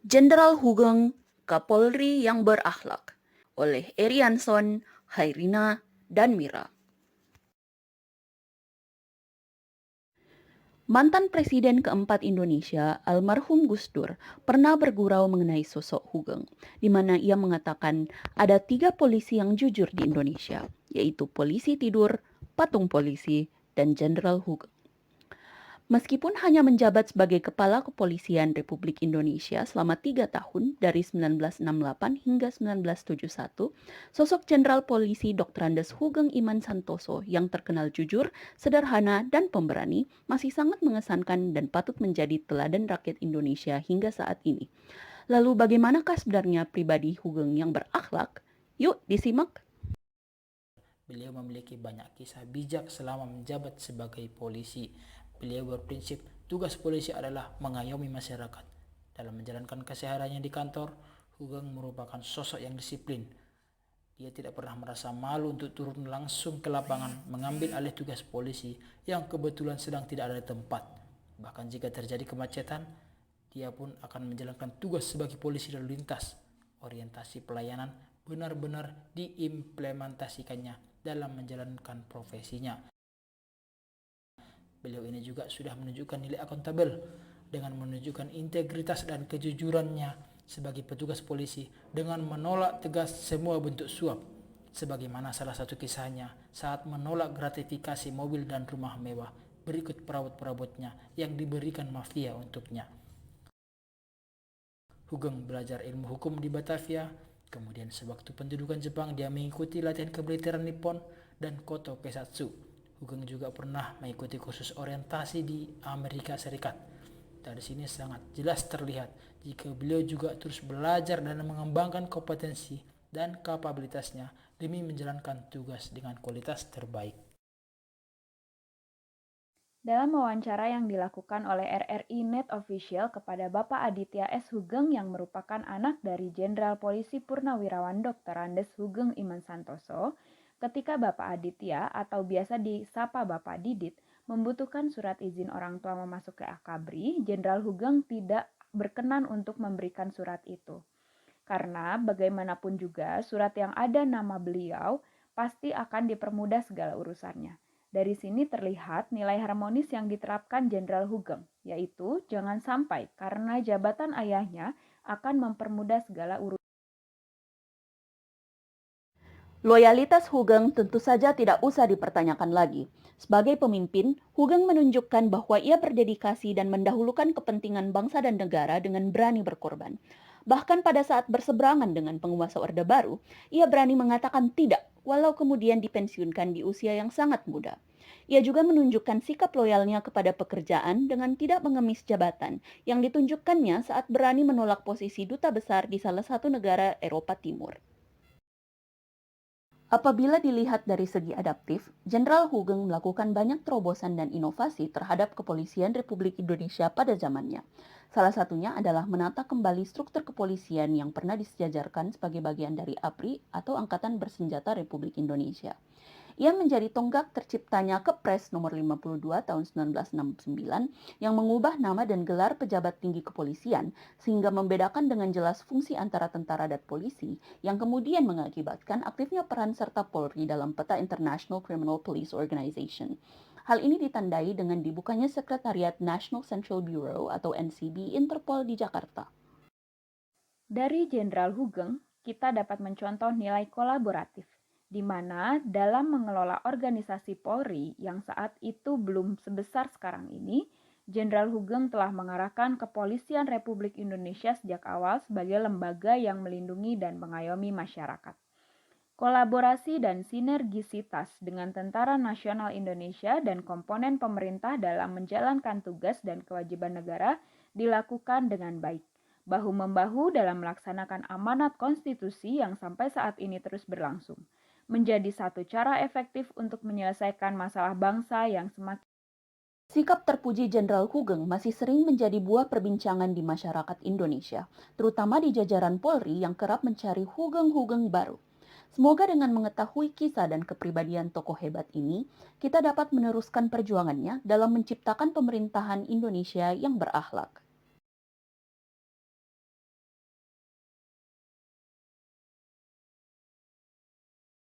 Jenderal Hugeng, Kapolri yang berakhlak, oleh Erianson, Hairina, dan Mira. Mantan Presiden keempat Indonesia, almarhum Gus Dur, pernah bergurau mengenai sosok Hugeng, di mana ia mengatakan ada 3 polisi yang jujur di Indonesia, yaitu polisi tidur, patung polisi, dan Jenderal Hugeng. Meskipun hanya menjabat sebagai Kepala Kepolisian Republik Indonesia selama 3 tahun dari 1968 hingga 1971, sosok Jenderal Polisi Dr. Andes Hugeng Iman Santoso yang terkenal jujur, sederhana, dan pemberani masih sangat mengesankan dan patut menjadi teladan rakyat Indonesia hingga saat ini. Lalu bagaimanakah sebenarnya pribadi Hugeng yang berakhlak? Yuk disimak. Beliau memiliki banyak kisah bijak selama menjabat sebagai polisi. Beliau berprinsip tugas polisi adalah mengayomi masyarakat. Dalam menjalankan kesehariannya di kantor, Hugeng merupakan sosok yang disiplin. Dia tidak pernah merasa malu untuk turun langsung ke lapangan mengambil alih tugas polisi yang kebetulan sedang tidak ada tempat. Bahkan jika terjadi kemacetan, dia pun akan menjalankan tugas sebagai polisi lalu lintas. Orientasi pelayanan benar-benar diimplementasikannya dalam menjalankan profesinya. Beliau ini juga sudah menunjukkan nilai akuntabel dengan menunjukkan integritas dan kejujurannya sebagai petugas polisi dengan menolak tegas semua bentuk suap. Sebagaimana salah satu kisahnya saat menolak gratifikasi mobil dan rumah mewah berikut perabot-perabotnya yang diberikan mafia untuknya. Hugeng belajar ilmu hukum di Batavia, kemudian sewaktu pendudukan Jepang dia mengikuti latihan kemiliteran Nippon dan Koto Kesatsu. Hugeng juga pernah mengikuti kursus orientasi di Amerika Serikat. Dari sini sangat jelas terlihat jika beliau juga terus belajar dan mengembangkan kompetensi dan kapabilitasnya demi menjalankan tugas dengan kualitas terbaik. Dalam wawancara yang dilakukan oleh RRI Net Official kepada Bapak Aditya S. Hugeng yang merupakan anak dari Jenderal Polisi Purnawirawan Dr. Andes Hugeng Iman Santoso, ketika Bapak Aditya atau biasa disapa Bapak Didit membutuhkan surat izin orang tua memasuki Akabri, Jenderal Hugeng tidak berkenan untuk memberikan surat itu. Karena bagaimanapun juga surat yang ada nama beliau pasti akan dipermudah segala urusannya. Dari sini terlihat nilai harmonis yang diterapkan Jenderal Hugeng, yaitu jangan sampai karena jabatan ayahnya akan mempermudah segala urusan. Loyalitas Hugeng tentu saja tidak usah dipertanyakan lagi. Sebagai pemimpin, Hugeng menunjukkan bahwa ia berdedikasi dan mendahulukan kepentingan bangsa dan negara dengan berani berkorban. Bahkan pada saat berseberangan dengan penguasa Orde Baru, ia berani mengatakan tidak, walau kemudian dipensiunkan di usia yang sangat muda. Ia juga menunjukkan sikap loyalnya kepada pekerjaan dengan tidak mengemis jabatan yang ditunjukkannya saat berani menolak posisi duta besar di salah satu negara Eropa Timur. Apabila dilihat dari segi adaptif, Jenderal Hugeng melakukan banyak terobosan dan inovasi terhadap kepolisian Republik Indonesia pada zamannya. Salah satunya adalah menata kembali struktur kepolisian yang pernah disejajarkan sebagai bagian dari APRI atau Angkatan Bersenjata Republik Indonesia. Ia menjadi tonggak terciptanya Kepres nomor 52 tahun 1969 yang mengubah nama dan gelar pejabat tinggi kepolisian sehingga membedakan dengan jelas fungsi antara tentara dan polisi yang kemudian mengakibatkan aktifnya peran serta Polri dalam peta International Criminal Police Organization. Hal ini ditandai dengan dibukanya Sekretariat National Central Bureau atau NCB Interpol di Jakarta. Dari Jenderal Hugeng, kita dapat mencontoh nilai kolaboratif, di mana dalam mengelola organisasi Polri yang saat itu belum sebesar sekarang ini, Jenderal Hugeng telah mengarahkan Kepolisian Republik Indonesia sejak awal sebagai lembaga yang melindungi dan mengayomi masyarakat. Kolaborasi dan sinergisitas dengan Tentara Nasional Indonesia dan komponen pemerintah dalam menjalankan tugas dan kewajiban negara dilakukan dengan baik, bahu-membahu dalam melaksanakan amanat konstitusi yang sampai saat ini terus berlangsung, menjadi satu cara efektif untuk menyelesaikan masalah bangsa yang semakin. Sikap terpuji Jenderal Hugeng masih sering menjadi buah perbincangan di masyarakat Indonesia, terutama di jajaran Polri yang kerap mencari Hugeng-Hugeng baru. Semoga dengan mengetahui kisah dan kepribadian tokoh hebat ini, kita dapat meneruskan perjuangannya dalam menciptakan pemerintahan Indonesia yang berakhlak.